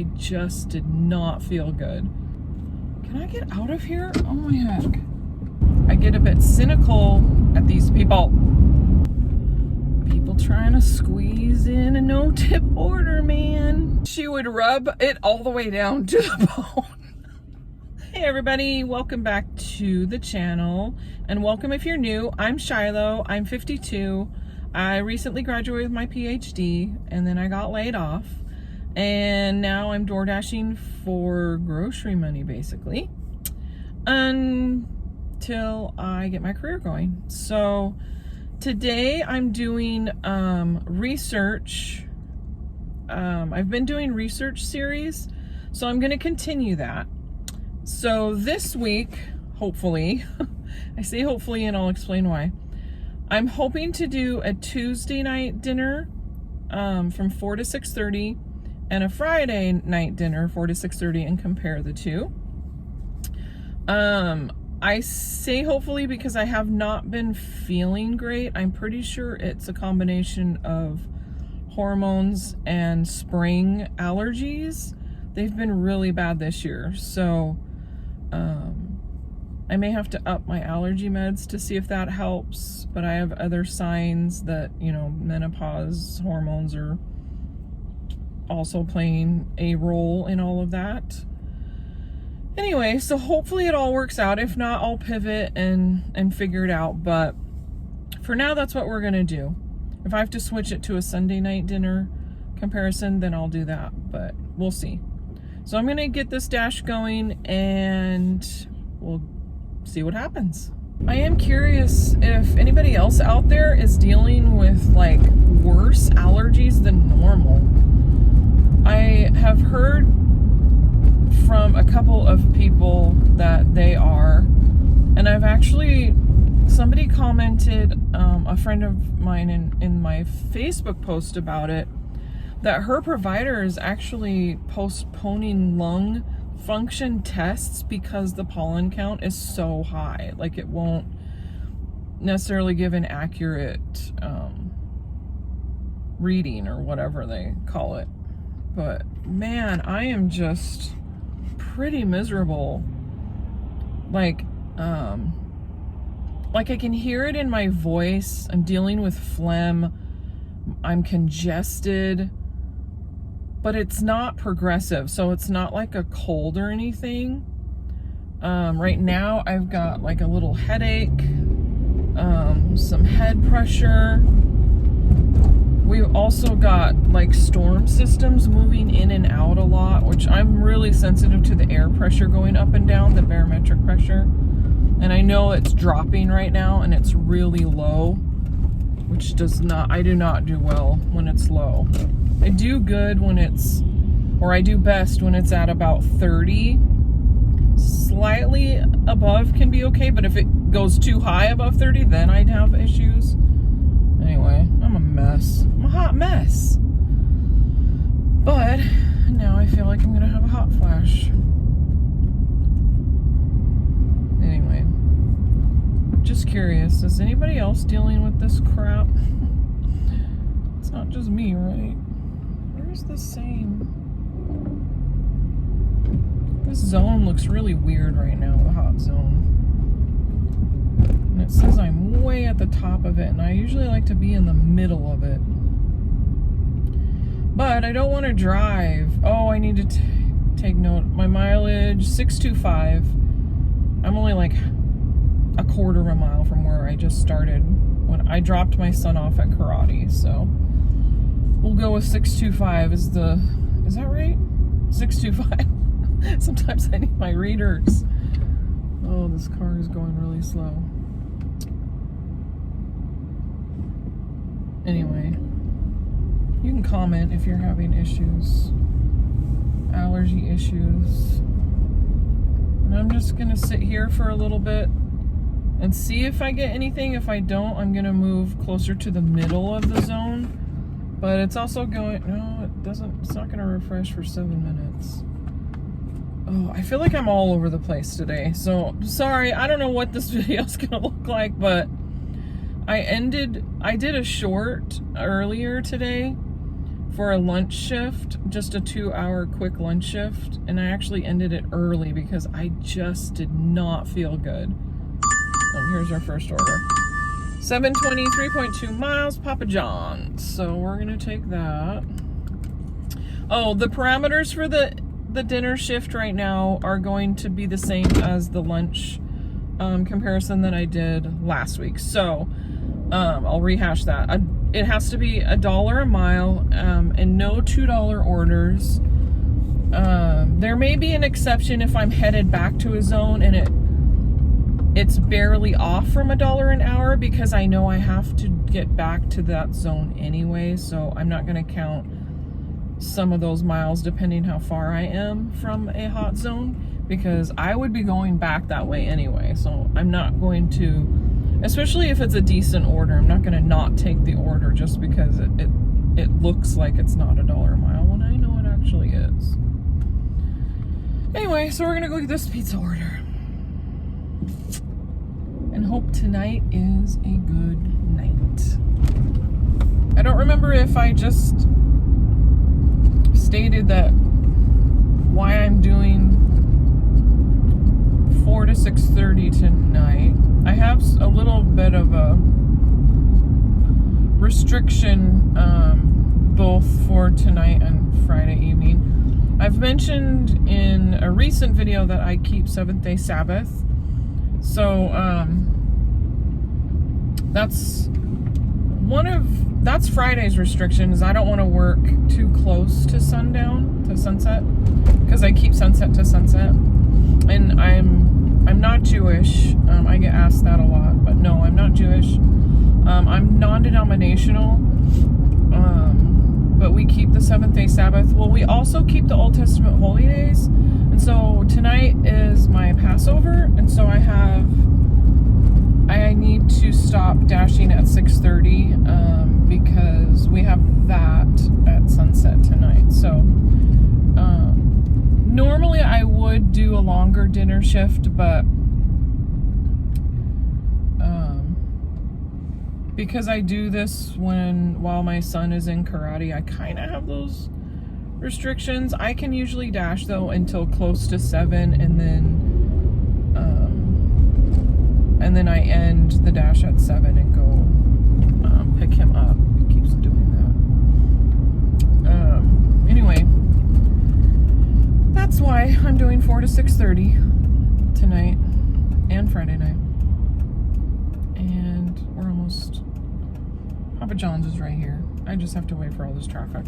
I just did not feel good. Can I get out of here? Oh my heck. I get a bit cynical at these people. People trying to squeeze in a no-tip order, man. She would rub it all the way down to the bone. Hey everybody, welcome back to the channel. And welcome if you're new. I'm Shiloh, I'm 52. I recently graduated with my PhD and then I got laid off. And now I'm door dashing for grocery money basically. Until I get my career going. So today I'm doing research. I've been doing research series, so I'm going to continue that. So this week, hopefully, I say hopefully and I'll explain why. I'm hoping to do a Tuesday night dinner from 4 to 6:30 and a Friday night dinner 4 to 6:30 and compare the two. I say hopefully because I have not been feeling great. I'm pretty sure it's a combination of hormones and spring allergies. They've been really bad this year. So I may have to up my allergy meds to see if that helps. But I have other signs that, you know, menopause hormones are also playing a role in all of that. Anyway, so hopefully it all works out. If not, I'll pivot and figure it out. But for now, that's what we're going to do. If I have to switch it to a Sunday night dinner comparison, then I'll do that. But we'll see. So I'm going to get this dash going and we'll see what happens. I am curious if anybody else out there is dealing with like worse allergies than normal. I have heard from a couple of people that they are, and I've actually, somebody commented, a friend of mine in my Facebook post about it, that her provider is actually postponing lung function tests because the pollen count is so high. Like it won't necessarily give an accurate reading or whatever they call it. But man, I am just pretty miserable. Like I can hear it in my voice. I'm dealing with phlegm. I'm congested, but it's not progressive. So it's not like a cold or anything. Right now I've got like a little headache, some head pressure. We've also got like storm systems moving in and out a lot, which I'm really sensitive to the air pressure going up and down, the barometric pressure. And I know it's dropping right now and it's really low, which I do not do well when it's low. I do good when I do best when it's at about 30. Slightly above can be okay, but if it goes too high above 30, then I'd have issues. Anyway, I'm a mess. I'm a hot mess. But now I feel like I'm gonna have a hot flash. Anyway, just curious, is anybody else dealing with this crap? It's not just me, right? Where's the same? This zone looks really weird right now, the hot zone. And it says I'm way at the top of it, and I usually like to be in the middle of it. But I don't want to drive. Oh, I need to take note. My mileage, 625. I'm only like a quarter of a mile from where I just started when I dropped my son off at karate. So we'll go with 625 is that right? 625. Sometimes I need my readers. Oh, this car is going really slow. Anyway, you can comment if you're having issues, allergy issues. And I'm just gonna sit here for a little bit and see if I get anything. If I don't, I'm gonna move closer to the middle of the zone. But it's also going, no, it's not gonna refresh for 7 minutes. Oh, I feel like I'm all over the place today. So, sorry, I don't know what this video is gonna look like, but I did a short earlier today for a lunch shift, just a 2-hour quick lunch shift, and I actually ended it early because I just did not feel good. Here's our first order. 720, 3.2 miles, Papa John's. So we're gonna take that. Oh, the parameters for the dinner shift right now are going to be the same as the lunch comparison that I did last week. So I'll rehash that. It has to be $1 a mile and no $2 orders. There may be an exception if I'm headed back to a zone and it's barely off from $1 an hour, because I know I have to get back to that zone anyway, so I'm not going to count some of those miles depending how far I am from a hot zone, because I would be going back that way anyway. So I'm not going to, especially if it's a decent order, I'm not going to not take the order just because it looks like it's not $1 a mile when I know it actually is. Anyway, so we're going to go get this pizza order and hope tonight is a good night. I don't remember if I just stated that why I'm doing 4 to 6:30 tonight. I have a little bit of a restriction both for tonight and Friday evening. I've mentioned in a recent video that I keep 7th-day Sabbath. So that's Friday's restriction, is I don't want to work too close to sundown, to sunset, because I keep sunset to sunset. And I'm not Jewish. I get asked that a lot, but no, I'm not Jewish. I'm non-denominational, but we keep the 7th-day Sabbath. Well, we also keep the Old Testament holy days. And so tonight is my Passover, and so I need to stop dashing at 6:30 because we have that at sunset tonight. So normally I would do a longer dinner shift, but because I do this while my son is in karate, I kind of have those restrictions. I can usually dash though until close to 7, and then I end the dash at 7 and go pick him up. He keeps doing that. Anyway, that's why I'm doing 4 to 6:30 tonight and Friday night. And we're almost, Papa John's is right here. I just have to wait for all this traffic.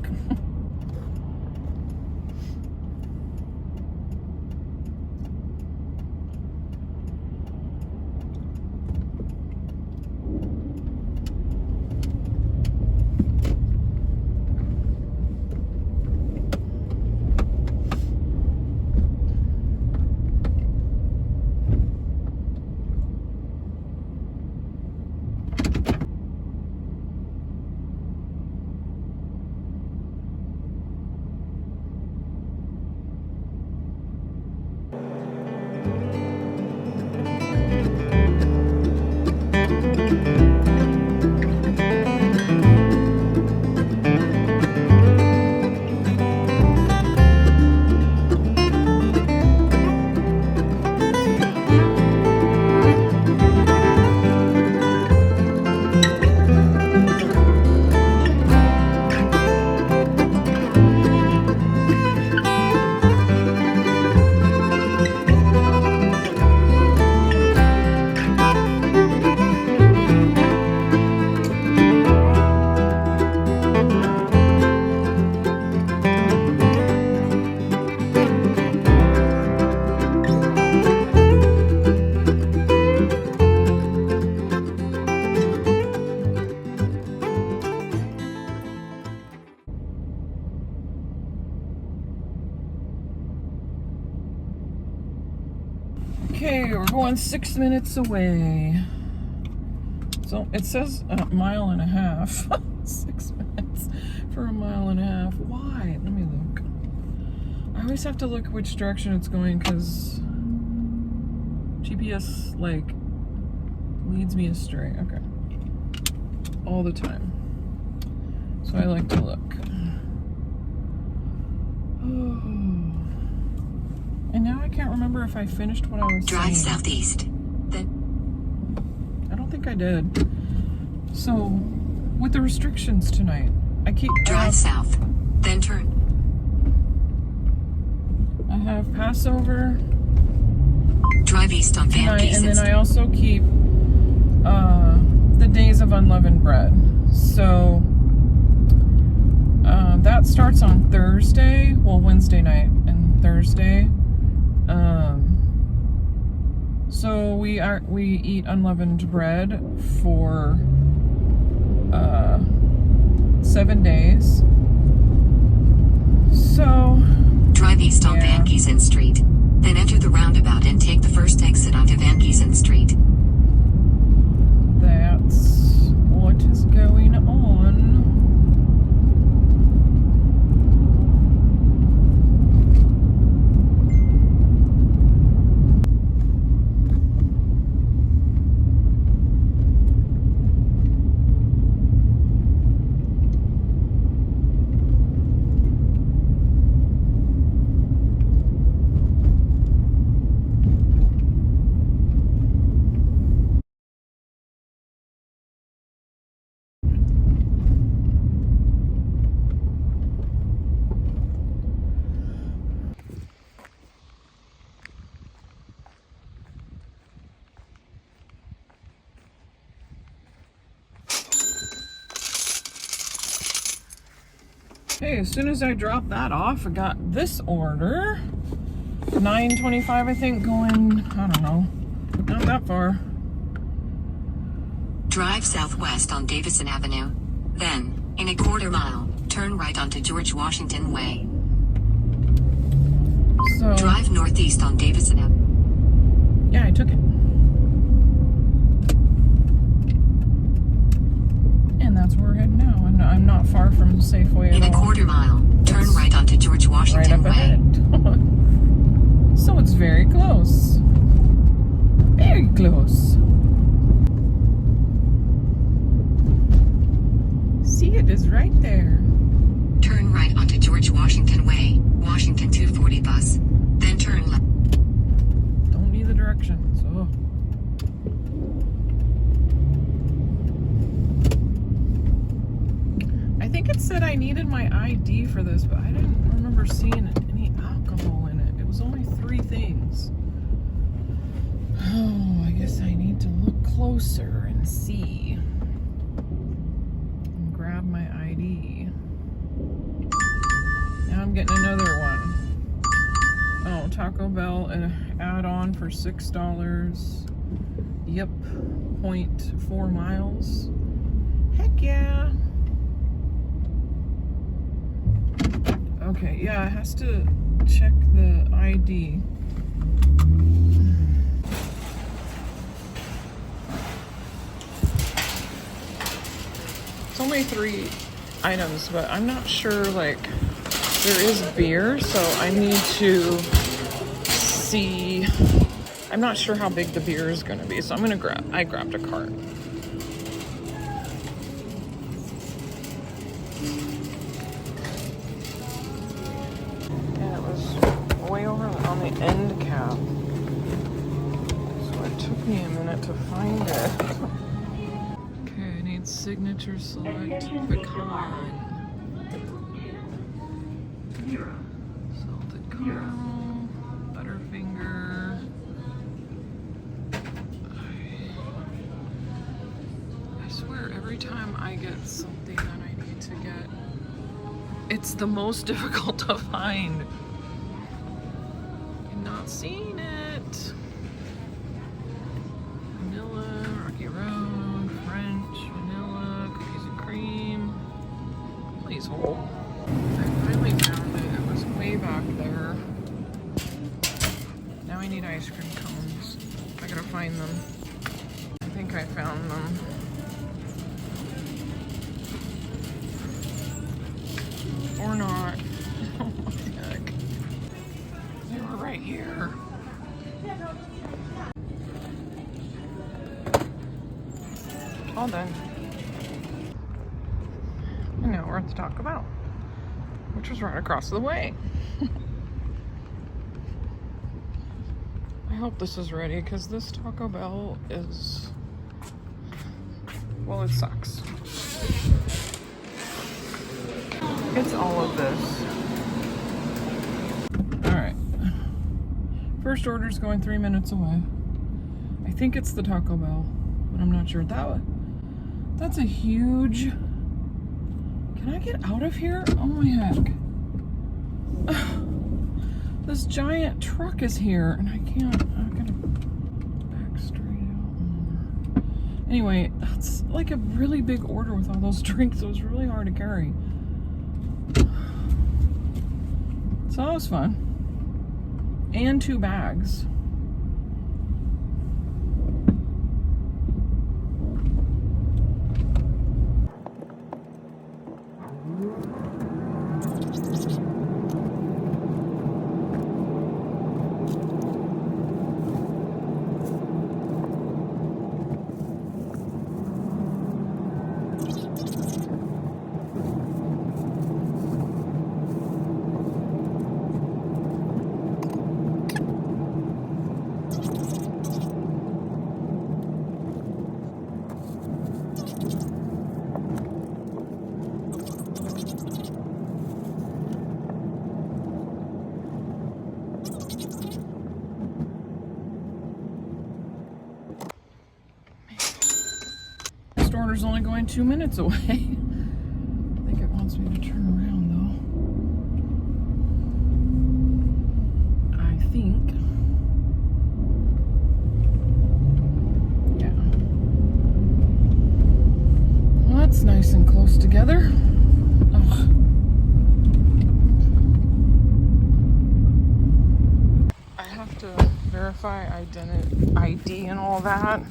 Okay, we're going 6 minutes away. So it says a mile and a half. 6 minutes for a mile and a half. Why? Let me look. I always have to look which direction it's going because GPS like leads me astray. Okay. All the time. So I like to look. And now I can't remember if I finished what I was saying. Drive southeast. Then I don't think I did. So, with the restrictions tonight, I keep... drive south. Then turn. I have Passover Drive east on Van tonight, and Giesen. then I also keep the Days of Unleavened Bread. So, that starts on Thursday, well, Wednesday night and Thursday. So we eat unleavened bread for 7 days. So Drive east on Van Giesen Street. Then enter the roundabout and take the first exit onto Van Giesen Street. That's what is going on. Okay, as soon as I dropped that off, I got this order. $9.25, I think, going, I don't know, not that far. Drive southwest on Davison Avenue. Then, in a quarter mile, turn right onto George Washington Way. So, Drive northeast on Davison Avenue. yeah, I took it. And that's where we're heading now. And I'm not far from Safeway at all. In a quarter mile, turn right onto George Washington Right up Way. ahead. So it's very close. Very close. See, it is right there. Turn right onto George Washington Way, Washington 240 bus. Then turn left. Don't need the directions. Oh. I think it said I needed my ID for this, but I didn't remember seeing any alcohol in it. It was only 3 things. Oh, I guess I need to look closer and see. And grab my ID. Now I'm getting another one. Oh, Taco Bell add-on for $6. Yep, 0.4 miles. Heck yeah. Okay, yeah, it has to check the ID. It's only 3 items, but I'm not sure, like, there is beer, so I need to see. I'm not sure how big the beer is going to be, so I grabbed a cart. And it was way over on the end cap, so it took me a minute to find it. Okay, I need signature select pecan. Salted caramel, Butterfinger. I swear every time I get something that I need to get, it's the most difficult to find. I'm not seeing it. Vanilla, Rocky Road, French, vanilla, cookies and cream. Please hold. I finally found it. It was way back there. Now I need ice cream cones. I gotta find them. I think I found them. Or not. Oh my heck. They were right here. All done. And now we're at the Taco Bell. which was right across the way. I hope this is ready because this Taco Bell is, well, it sucks. It's all of this. All right. First order's going 3 minutes away. I think it's the Taco Bell, but I'm not sure. That's a huge... Can I get out of here? Oh my heck. This giant truck is here and I can't. I'm gonna back straight out. Anyway, that's like a really big order with all those drinks. It was really hard to carry. So that was fun. And 2 bags. Order's only going 2 minutes away. I think it wants me to turn around though. I think. Yeah. Well, that's nice and close together. Ugh. I have to verify ID and all that.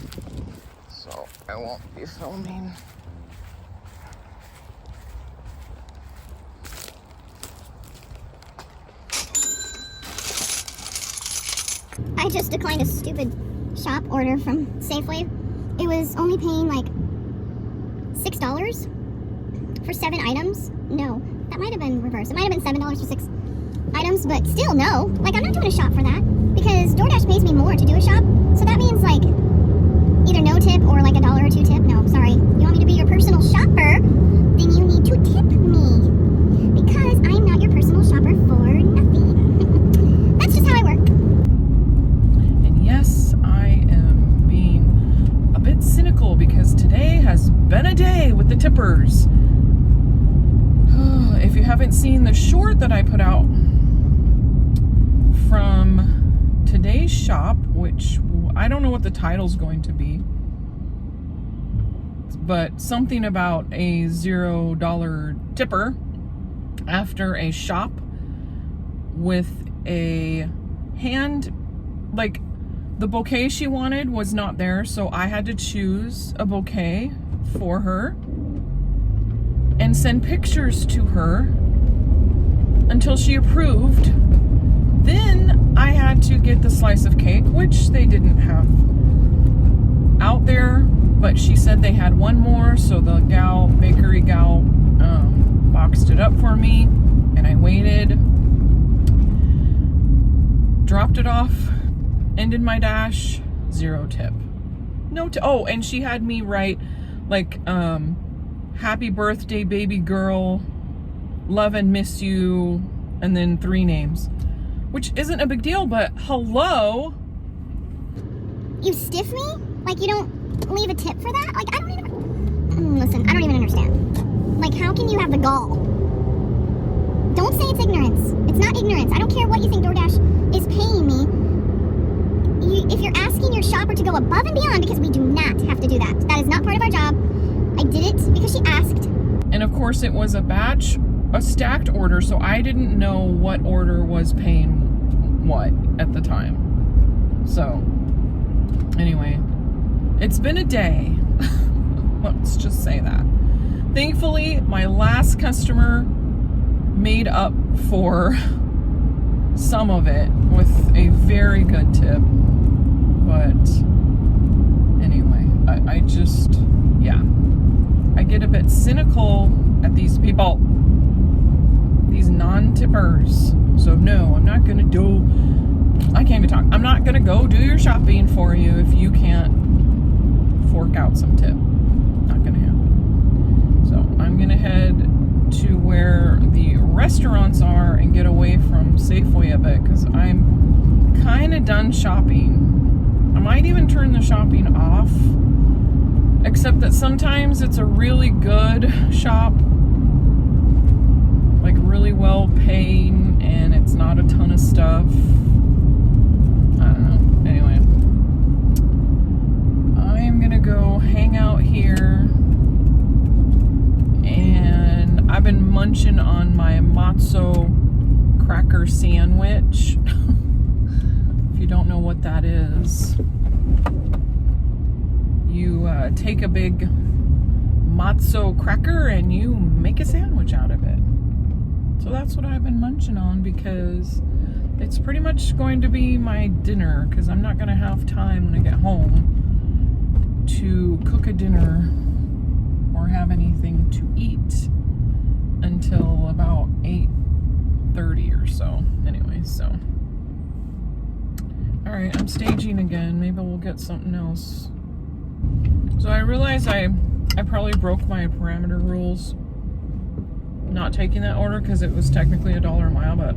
So I won't be filming. I just declined a stupid shop order from Safeway. It was only paying like $6 for 7 items. No, that might have been reversed. It might have been $7 for 6 items, but still no. Like, I'm not doing a shop for that because DoorDash pays me more to do a shop. So that means like either no tip or like $1 or $2 tip. No, sorry. You want me to be your personal shopper? Then you need to tip me because I'm not your personal shopper for nothing. That's just how I work. And yes, I am being a bit cynical because today has been a day with the tippers. If you haven't seen the short that I put out from today's shop, which I don't know what the title's going to be, but something about a $0 tipper after a shop with a hand, like the bouquet she wanted was not there, so I had to choose a bouquet for her and send pictures to her until she approved. Then I had to get the slice of cake, which they didn't have out there, but she said they had one more, so the bakery gal boxed it up for me, and I waited, dropped it off, ended my dash, 0 tip. No tip. Oh, and she had me write like happy birthday baby girl, love and miss you, and then 3 names, which isn't a big deal, but hello. You stiff me? Like you don't leave a tip for that? Like I don't even, listen, I don't even understand. Like how can you have the gall? Don't say it's ignorance. It's not ignorance. I don't care what you think DoorDash is paying me. If you're asking your shopper to go above and beyond, because we do not have to do that. That is not part of our job. I did it because she asked. And of course it was a stacked order, so I didn't know what order was paying what at the time. So, anyway, it's been a day. Let's just say that. Thankfully, my last customer made up for some of it with a very good tip. But anyway, I just, yeah. I get a bit cynical at these people these non-tippers. So no, I'm not gonna do, I can't even talk. I'm not gonna go do your shopping for you if you can't fork out some tip. Not gonna happen. So I'm gonna head to where the restaurants are and get away from Safeway a bit, because I'm kind of done shopping. I might even turn the shopping off, except that sometimes it's a really good shop, like really well paying, and it's not a ton of stuff. I don't know. Anyway, I am gonna go hang out here, and I've been munching on my matzo cracker sandwich. If you don't know what that is, you take a big matzo cracker and you make a sandwich out of it. So that's what I've been munching on, because it's pretty much going to be my dinner, because I'm not going to have time when I get home to cook a dinner or have anything to eat until about 8:30 or so. Anyway, so alright, I'm staging again. Maybe we'll get something else. So I realized I probably broke my parameter rules not taking that order, because it was technically $1 a mile, but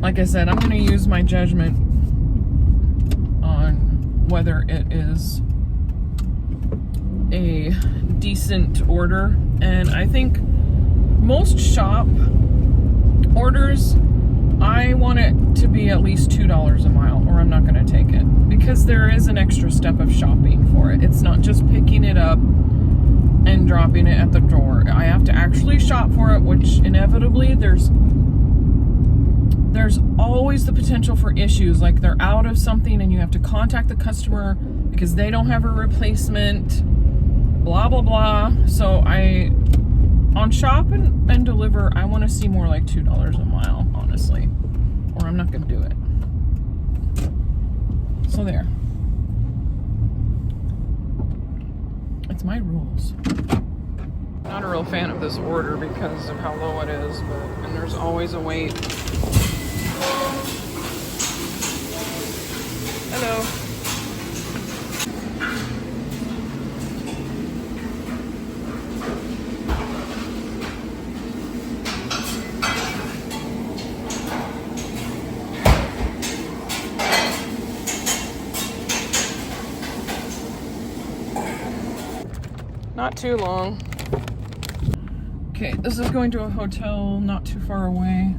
like I said, I'm going to use my judgment on whether it is a decent order. And I think most shop orders, I want it to be at least $2 a mile, or I'm not going to take it, because there is an extra step of shopping for it. It's not just picking it up and dropping it at the door. I have to actually shop for it, which inevitably there's always the potential for issues, like they're out of something and you have to contact the customer because they don't have a replacement, blah blah blah. So on shop and deliver, I want to see more like $2 a mile, honestly, or I'm not going to do it. So there. It's my rules. Not a real fan of this order because of how low it is, and there's always a wait. Hello. Not too long. Okay, this is going to a hotel not too far away.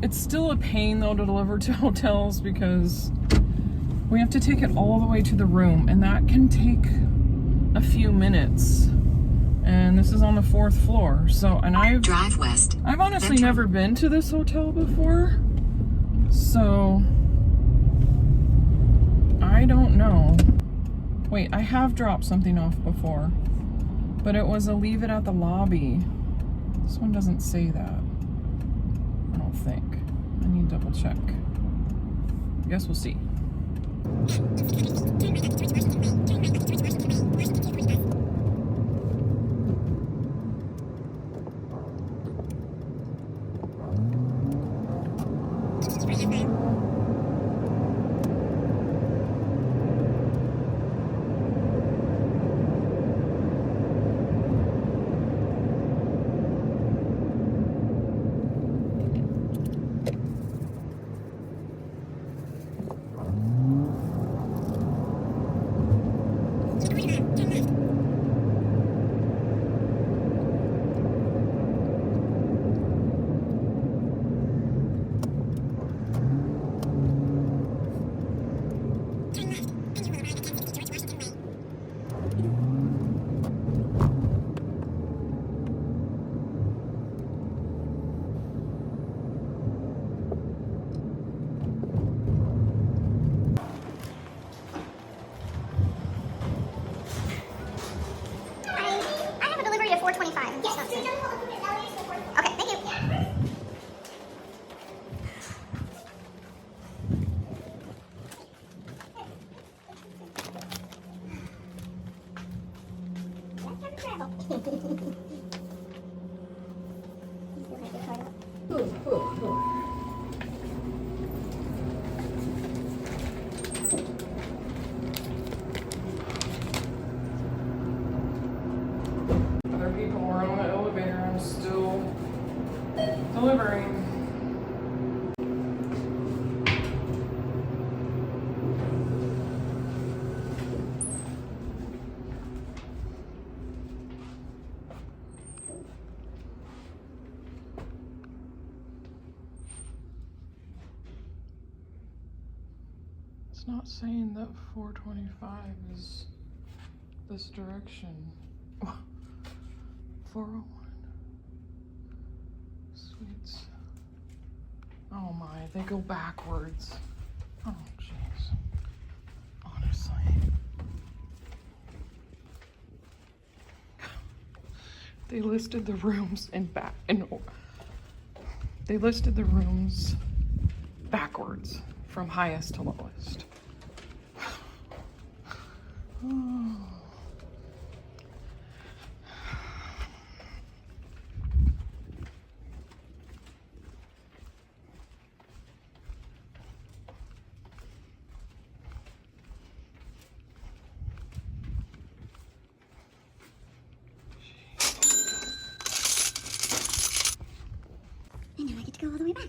It's still a pain though to deliver to hotels, because we have to take it all the way to the room, and that can take a few minutes. And this is on the 4th floor. So, and Drive west. I've honestly never been to this hotel before. So I don't know. Wait, I have dropped something off before, but it was a leave it at the lobby. This one doesn't say that. I don't think. I need to double check. I guess we'll see. It's not saying that 425 is this direction. 401. Sweets. Oh my, they go backwards. Oh jeez. Honestly. They listed the rooms they listed the rooms backwards from highest to lowest. Oh. And now I get to go all the way back.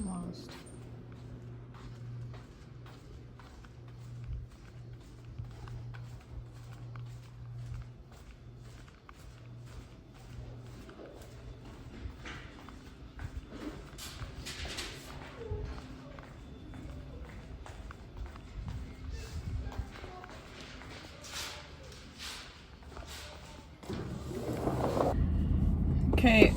Lost. Okay.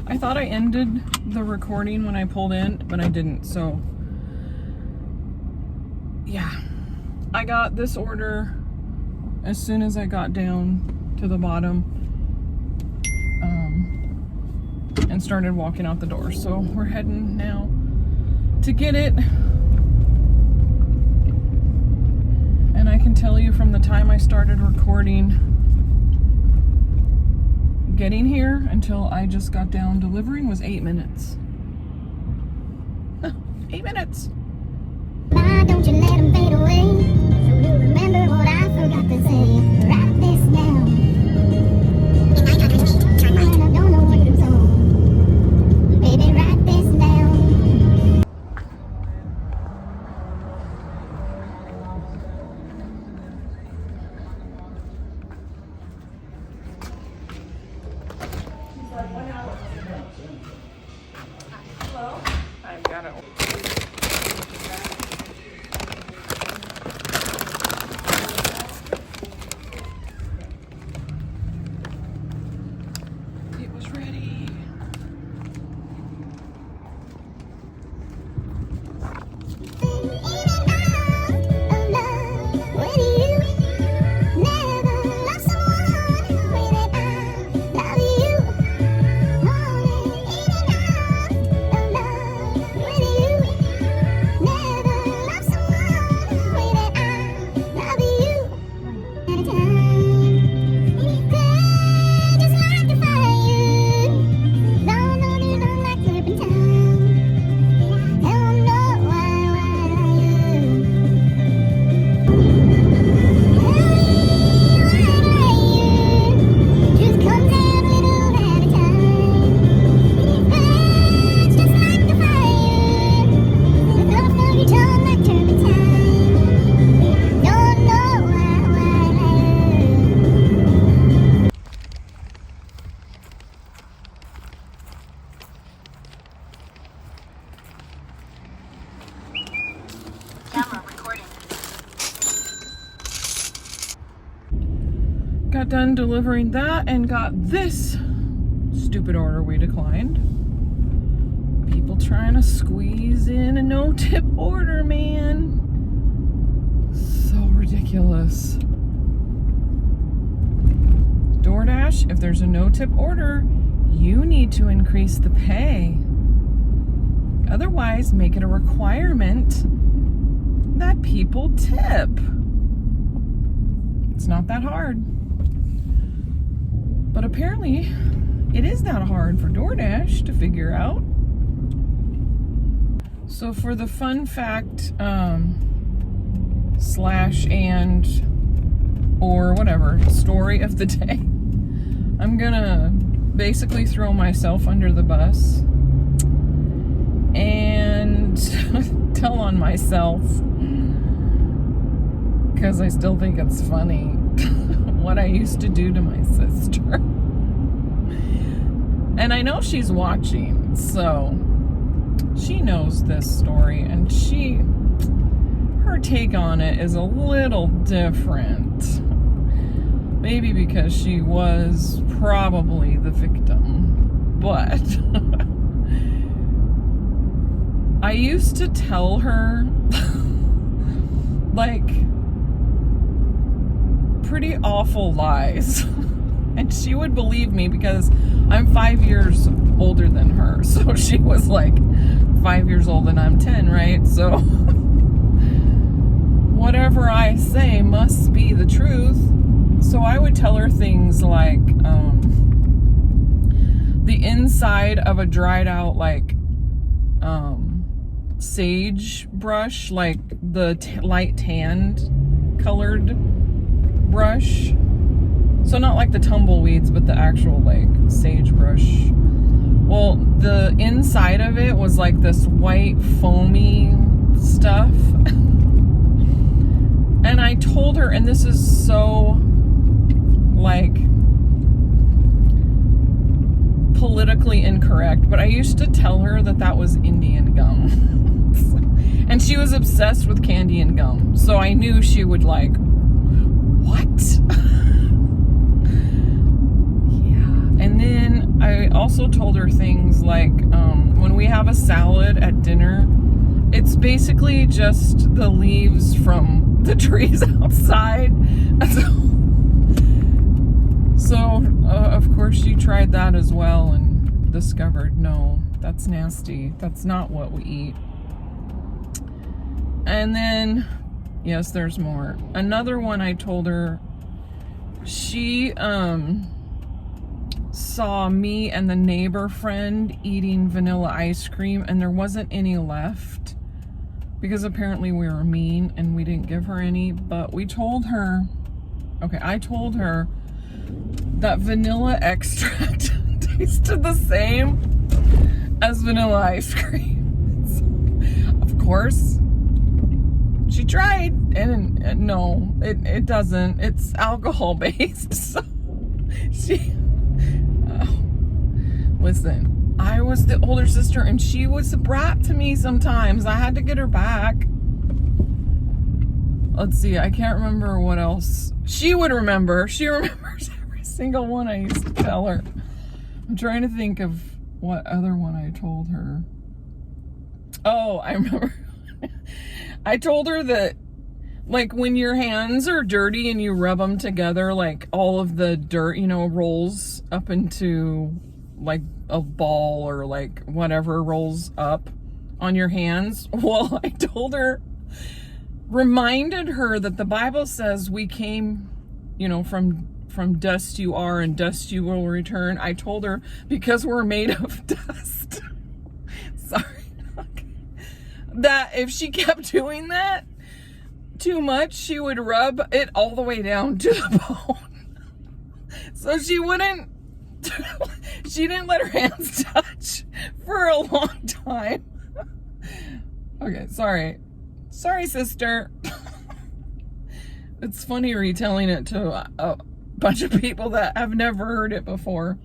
I thought I ended the recording when I pulled in, but I didn't, so yeah. I got this order as soon as I got down to the bottom and started walking out the door. So we're heading now to get it. And I can tell you from the time I started recording getting here until I just got down delivering was 8 minutes. 8 minutes. Why don't you let them fade away? So you'll remember what I forgot to say. Write this down. In 900 feet, turn right. And I don't know what it's on. Baby, write this down. I've got it. It was ready. Got done delivering that and got this stupid order we declined. People trying to squeeze in a no-tip order, man. So ridiculous. DoorDash, if there's a no-tip order, you need to increase the pay. Otherwise, make it a requirement that people tip. It's not that hard. But apparently, it is that hard for DoorDash to figure out. So for the fun fact, or whatever, story of the day, I'm gonna basically throw myself under the bus and tell on myself, because I still think it's funny, what I used to do to my sister. And I know she's watching, so she knows this story, and her take on it is a little different. Maybe because she was probably the victim, but I used to tell her like pretty awful lies, and she would believe me because I'm 5 years older than her. So she was like 5 years old and I'm 10, right? So whatever I say must be the truth. So I would tell her things like the inside of a dried out like sage brush, like the light tanned colored brush. So not like the tumbleweeds, but the actual like sagebrush. Well, the inside of it was like this white foamy stuff. And I told her, and this is so like politically incorrect, but I used to tell her that was Indian gum. And she was obsessed with candy and gum. So I knew she would like, what? And then I also told her things like, when we have a salad at dinner, it's basically just the leaves from the trees outside. So of course she tried that as well and discovered, no, that's nasty. That's not what we eat. And then, yes, there's more. Another one I told her, she, saw me and the neighbor friend eating vanilla ice cream, and there wasn't any left because apparently we were mean and we didn't give her any. But I told her that vanilla extract tasted the same as vanilla ice cream. So, of course, she tried, and no, it doesn't. It's alcohol based. So listen, I was the older sister and she was a brat to me sometimes. I had to get her back. Let's see, I can't remember what else. She would remember. She remembers every single one I used to tell her. I'm trying to think of what other one I told her. Oh, I remember. I told her that, like, when your hands are dirty and you rub them together, like, all of the dirt, rolls up into like a ball or like whatever rolls up on your hands. Well, I told her, reminded her that the Bible says we came, from dust you are and dust you will return. I told her because we're made of dust. Sorry. That if she kept doing that too much, she would rub it all the way down to the bone. So she didn't let her hands touch for a long time. Okay, sorry, sister. It's funny retelling it to a bunch of people that have never heard it before.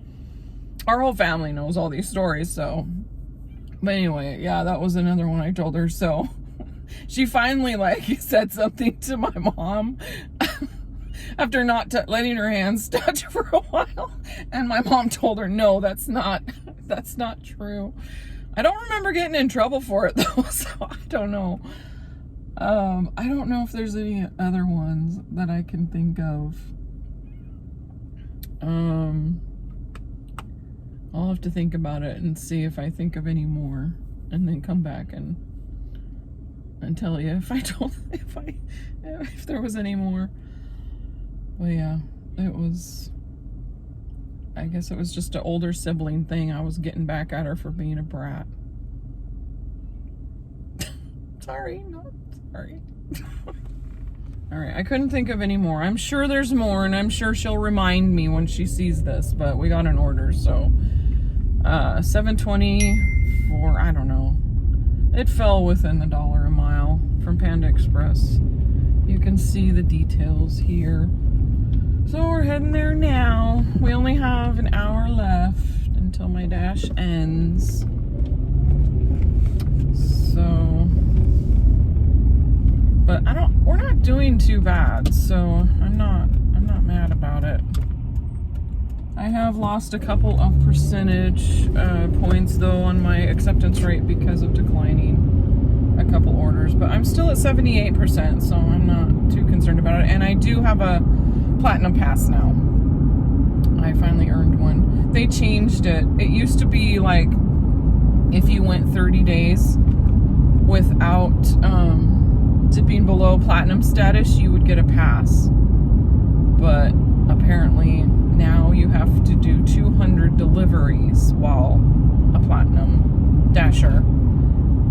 Our whole family knows all these stories, so. But anyway, yeah, that was another one I told her. So she finally said something to my mom after not letting her hands touch for a while, and my mom told her, no, that's not true. I don't remember getting in trouble for it though, so I don't know. I don't know if there's any other ones that I can think of. I'll have to think about it and see if I think of any more, and then come back and tell you if there was any more. But yeah, it was, I guess it was just an older sibling thing. I was getting back at her for being a brat. Sorry, not sorry. All right, I couldn't think of any more. I'm sure there's more, and I'm sure she'll remind me when she sees this, but we got an order, so $7.20 for, I don't know. It fell within the $1 a mile from Panda Express. You can see the details here. So we're heading there now. We only have an hour left until my dash ends. So, but we're not doing too bad, so I'm not mad about it. I have lost a couple of percentage points though on my acceptance rate because of declining a couple orders, but I'm still at 78%, so I'm not too concerned about it. And I do have a platinum pass now. I finally earned one. They changed it. It used to be like if you went 30 days without dipping below platinum status, you would get a pass. But apparently now you have to do 200 deliveries while a platinum dasher,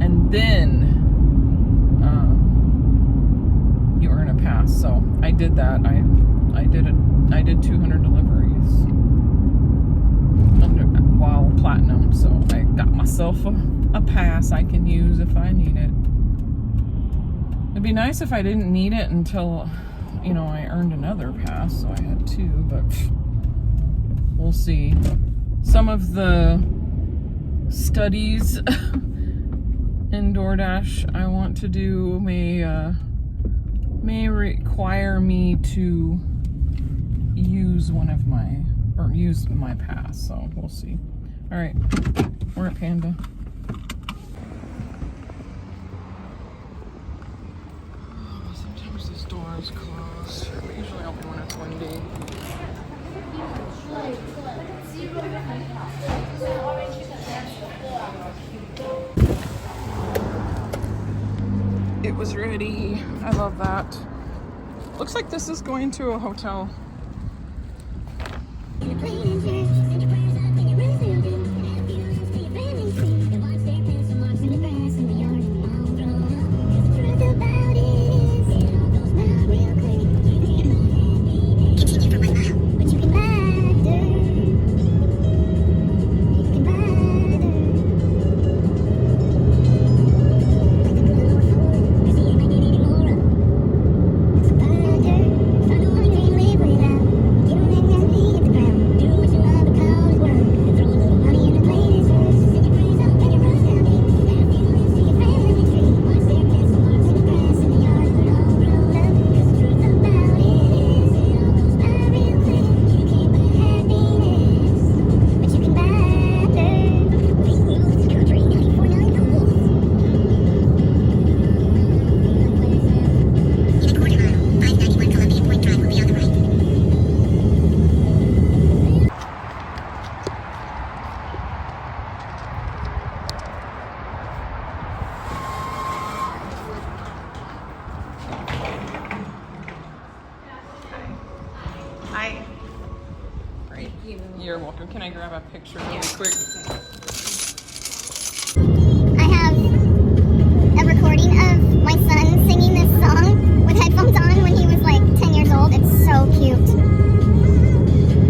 and then you earn a pass. So I did that. I did 200 deliveries while platinum, so I got myself a pass I can use if I need it. It'd be nice if I didn't need it until, you know, I earned another pass, so I had two, but we'll see. Some of the studies in DoorDash I want to do may require me to use use my pass, so we'll see. All right, we're at Panda. Sometimes this door is closed. I usually open when it's windy. It was ready. I love that. Looks like this is going to a hotel. You're welcome. Can I grab a picture really quick? I have a recording of my son singing this song with headphones on when he was like 10 years old. It's so cute.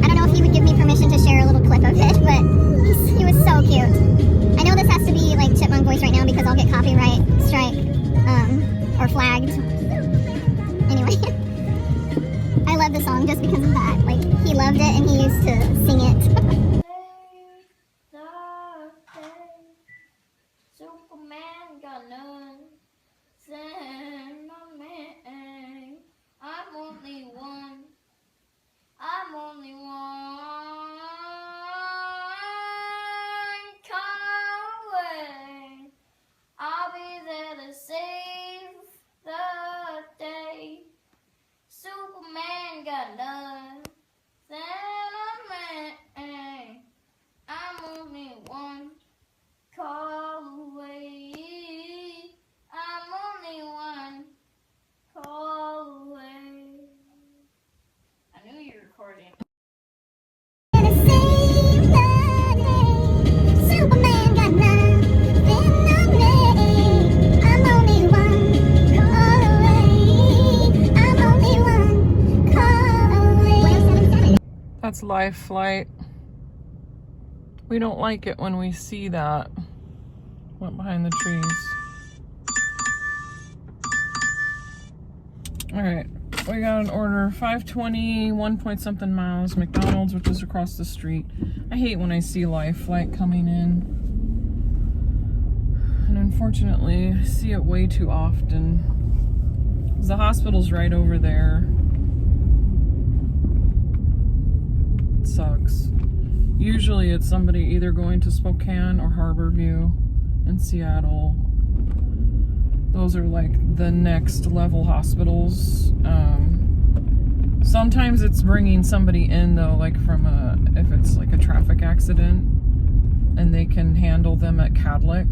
I don't know if he would give me permission to share a little clip of it, but he was so cute. I know this has to be like chipmunk voice right now because I'll get copyright strike or flagged. Anyway, I love the song just because of that. Like, he loved it and he used to sing it. Superman got none. Send my man. I'm only one. I'm only one call away. I'll be there to save the day. Superman got none. Man, I'm only one call away. I'm only one. live flight. We don't like it when we see that. Went behind the trees. All right, we got an order, 520, 1 point something miles, McDonald's, which is across the street. I hate when I see live flight coming in. And unfortunately, I see it way too often. 'Cause the hospital's right over there. It sucks. Usually it's somebody either going to Spokane or Harborview in Seattle. Those are like the next level hospitals. Sometimes it's bringing somebody in though, like from if it's like a traffic accident, and they can handle them at Cadlick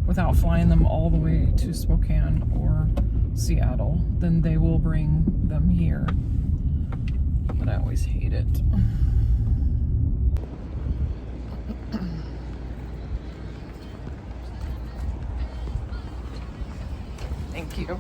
without flying them all the way to Spokane or Seattle. Then they will bring them here. But I always hate it. Thank you.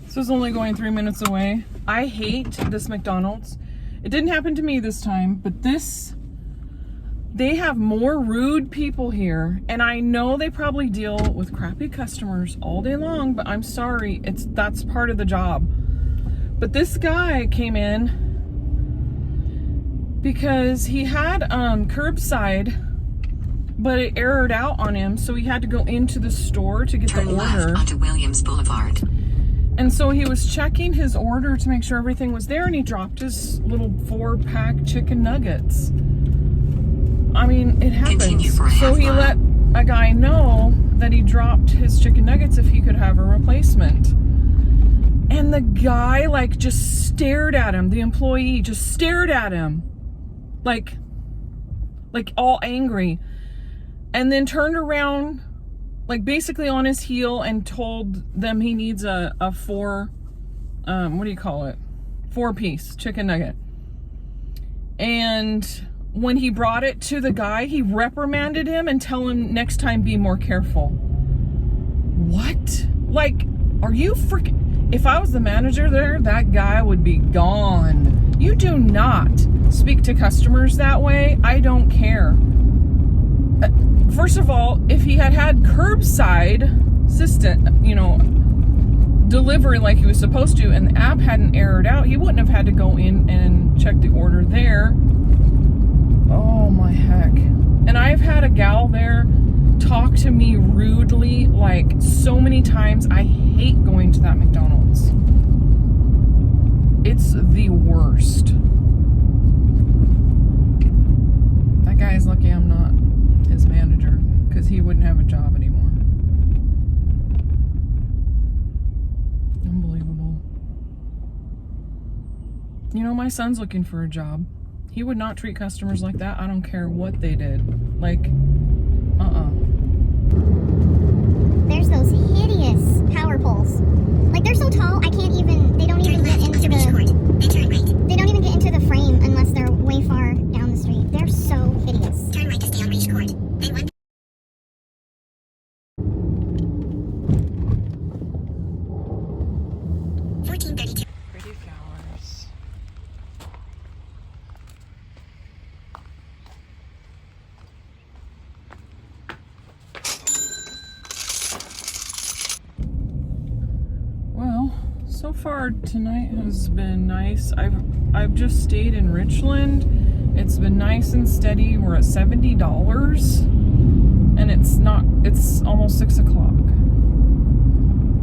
This is only going 3 minutes away. I hate this McDonald's. It didn't happen to me this time, but they have more rude people here, and I know they probably deal with crappy customers all day long, but I'm sorry, that's part of the job. But this guy came in because he had curbside, but it errored out on him, so he had to go into the store to get the Turn order. left onto Williams Boulevard. And so he was checking his order to make sure everything was there, and he dropped his little 4-pack chicken nuggets. I mean, it happens. Continue for a So half he mile. let a guy know that he dropped his chicken nuggets if he could have a replacement. And the guy like just stared at him. The employee just stared at him. Like all angry. And then turned around like basically on his heel and told them he needs a 4-piece chicken nugget. And when he brought it to the guy, he reprimanded him and tell him next time be more careful. What? Like, are you freaking... If I was the manager there, that guy would be gone. You do not speak to customers that way. I don't care. First of all, if he had curbside assistant, delivery like he was supposed to, and the app hadn't errored out, he wouldn't have had to go in and check the order there. Oh my heck. And I've had a gal there talk to me rudely like so many times. I hate going to that McDonald's. It's the worst. That guy's lucky I'm not his manager, because he wouldn't have a job anymore. Unbelievable. My son's looking for a job. He would not treat customers like that. I don't care what they did. Like, There's those hideous power poles. Like, they're so tall, they don't even get into they don't even get into the frame unless they're way far down the street. They're so hideous. Turn right to stay on Reach Court. Then 1432. pretty flowers. Well, so far tonight has been nice. I've just stayed in Richland. It's been nice and steady. We're at $70, and it's almost 6 o'clock.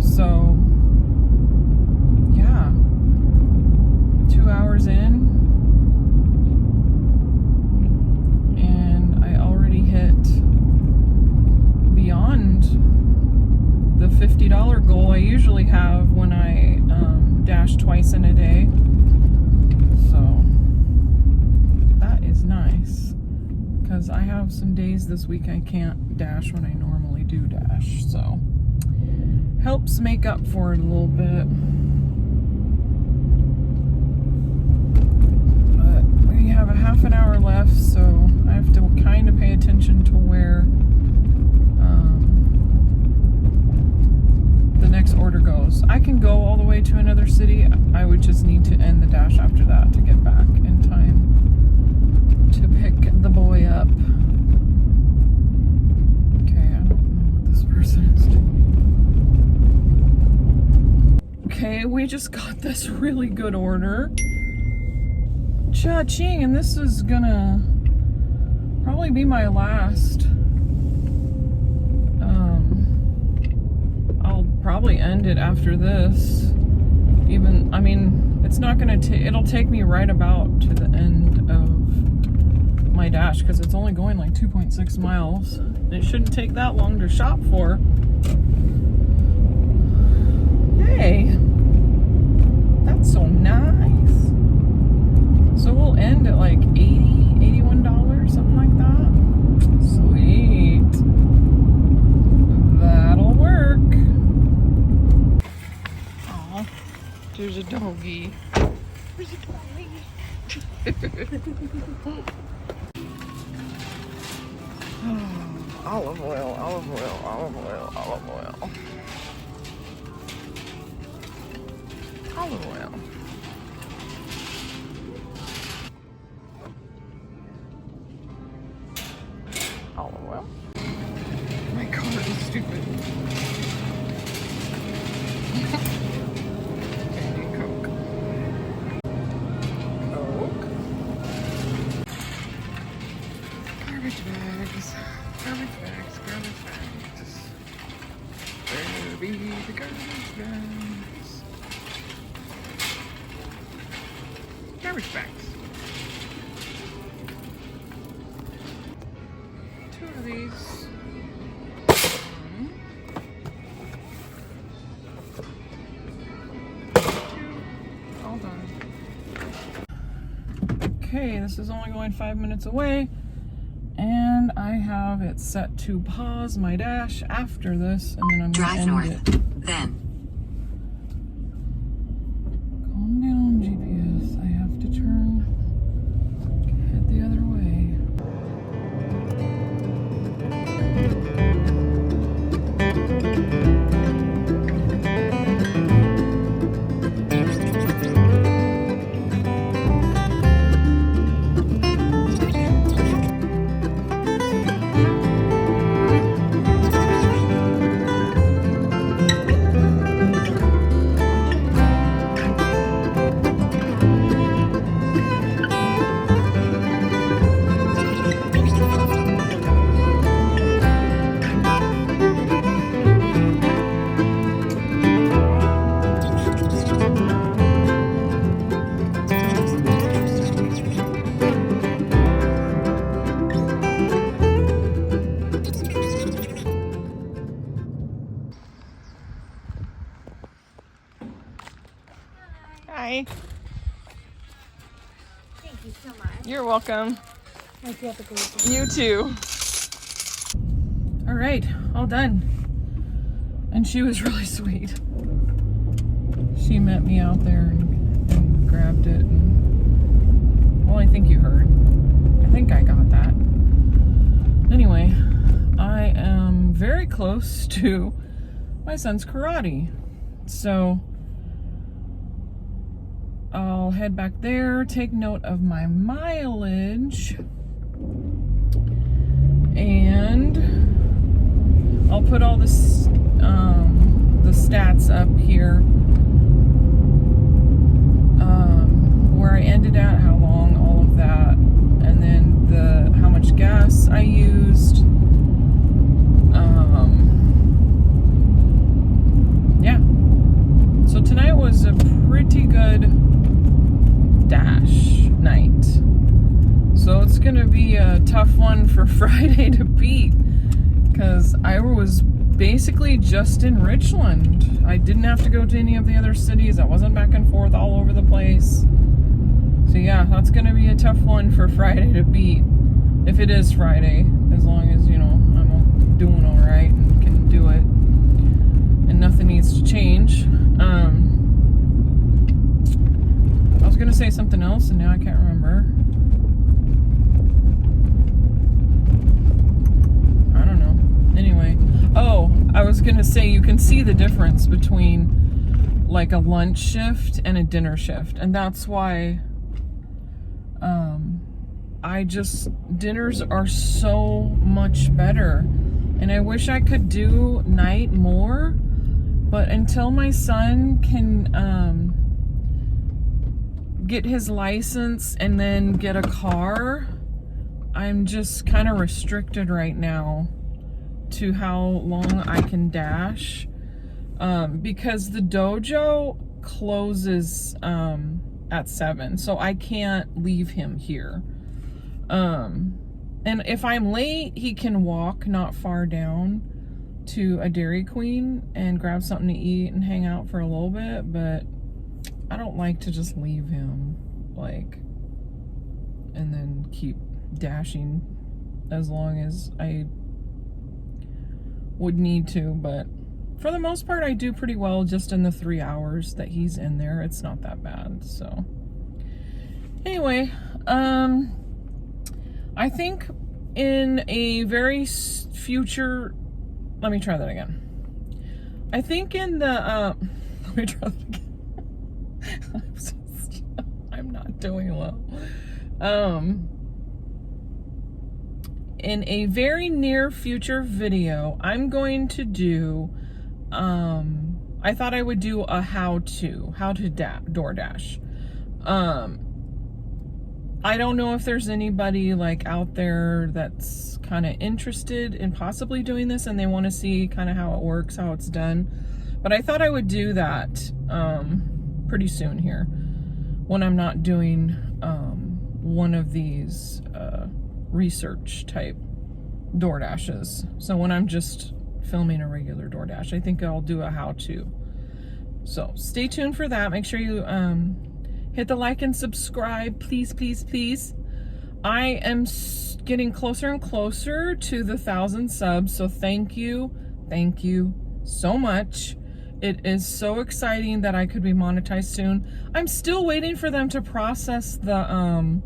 So yeah, 2 hours in, and I already hit beyond the $50 goal I usually have when I dash twice in a day. So that is nice, because I have some days this week I can't dash when I normally do dash, so helps make up for it a little bit. But we have a half an hour left way to another city, I would just need to end the dash after that to get back in time to pick the boy up. Okay, I don't know what this person is doing. Okay, we just got this really good order. Cha-ching, and this is gonna probably be my last. I'll probably end it after this. Even, I mean, it's not gonna take, it'll take me right about to the end of my dash because it's only going like 2.6 miles. It shouldn't take that long to shop for. Hey, that's so nice. So we'll end at like $81, something like that. Sweet. That'll work. Oh, there's a doggy. There's a doggy. Olive oil, olive oil, olive oil, olive oil. Olive oil. Olive oil. My car is stupid. Candy Coke. Coke. Garbage bags. Garbage bags. Garbage bags. Where be the garbage bags? Garbage bags. Two of these. Two. All done. Okay, this is only going 5 minutes away, and I have it set to pause my dash after this, and then I'm Drive gonna north. end it. Then, Calm down, GPS. I have to turn, head the other way. Hi. Thank you so much. You're welcome. I hope you have a great day. You too. All right, all done. And she was really sweet. She met me out there and grabbed it. And, well, I think you heard. I think I got that. Anyway, I am very close to my son's karate. So I'll head back there, take note of my mileage, and I'll put all this, the stats up here, where I ended at, how long, all of that, and then how much gas I used. Yeah. So tonight was a pretty good dash night. So it's gonna be a tough one for Friday to beat because I was basically just in Richland. I didn't have to go to any of the other cities. I wasn't back and forth all over the place. So yeah, that's gonna be a tough one for Friday to beat. If it is Friday, as long as, you know, I'm doing all right and can do it and nothing needs to change. I was gonna say something else and now I can't remember. I don't know. Anyway, oh, I was gonna say you can see the difference between like a lunch shift and a dinner shift, and that's why dinners are so much better, and I wish I could do night more, but until my son can get his license and then get a car, I'm just kind of restricted right now to how long I can dash, because the dojo closes at 7, so I can't leave him here. And if I'm late, he can walk not far down to a Dairy Queen and grab something to eat and hang out for a little bit, but I don't like to just leave him, like, and then keep dashing as long as I would need to. But for the most part, I do pretty well just in the 3 hours that he's in there. It's not that bad. So anyway, I think in a very future, let me try that again. I think in the, let me try that again. I'm not doing well. In a very near future video, I'm going to do, I thought I would do a how to DoorDash. I don't know if there's anybody like out there that's kind of interested in possibly doing this and they want to see kind of how it works, how it's done. But I thought I would do that pretty soon here when I'm not doing one of these research type DoorDashes. So when I'm just filming a regular DoorDash, I think I'll do a how to. So stay tuned for that. Make sure you hit the like and subscribe, please, please, please. I am getting closer and closer to the 1,000 subs, so thank you so much. It is so exciting that I could be monetized soon. I'm still waiting for them to process the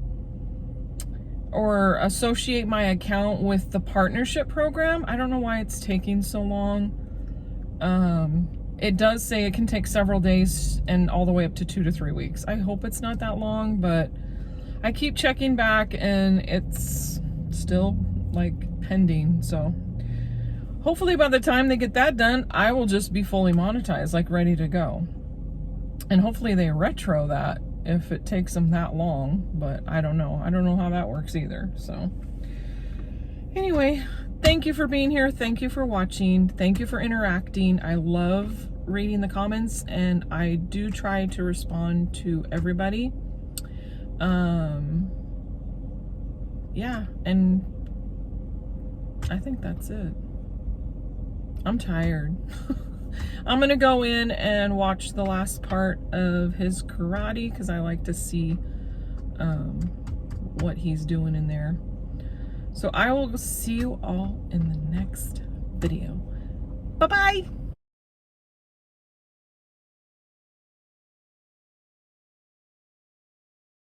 or associate my account with the partnership program. I don't know why it's taking so long. It does say it can take several days and all the way up to 2 to 3 weeks. I hope it's not that long, but I keep checking back and it's still like pending. So hopefully by the time they get that done, I will just be fully monetized, like ready to go. And hopefully they retro that if it takes them that long, but I don't know. I don't know how that works either. So anyway, thank you for being here. Thank you for watching. Thank you for interacting. I love reading the comments and I do try to respond to everybody. Yeah, and I think that's it. I'm tired. I'm gonna go in and watch the last part of his karate because I like to see what he's doing in there. So I will see you all in the next video. Bye-bye.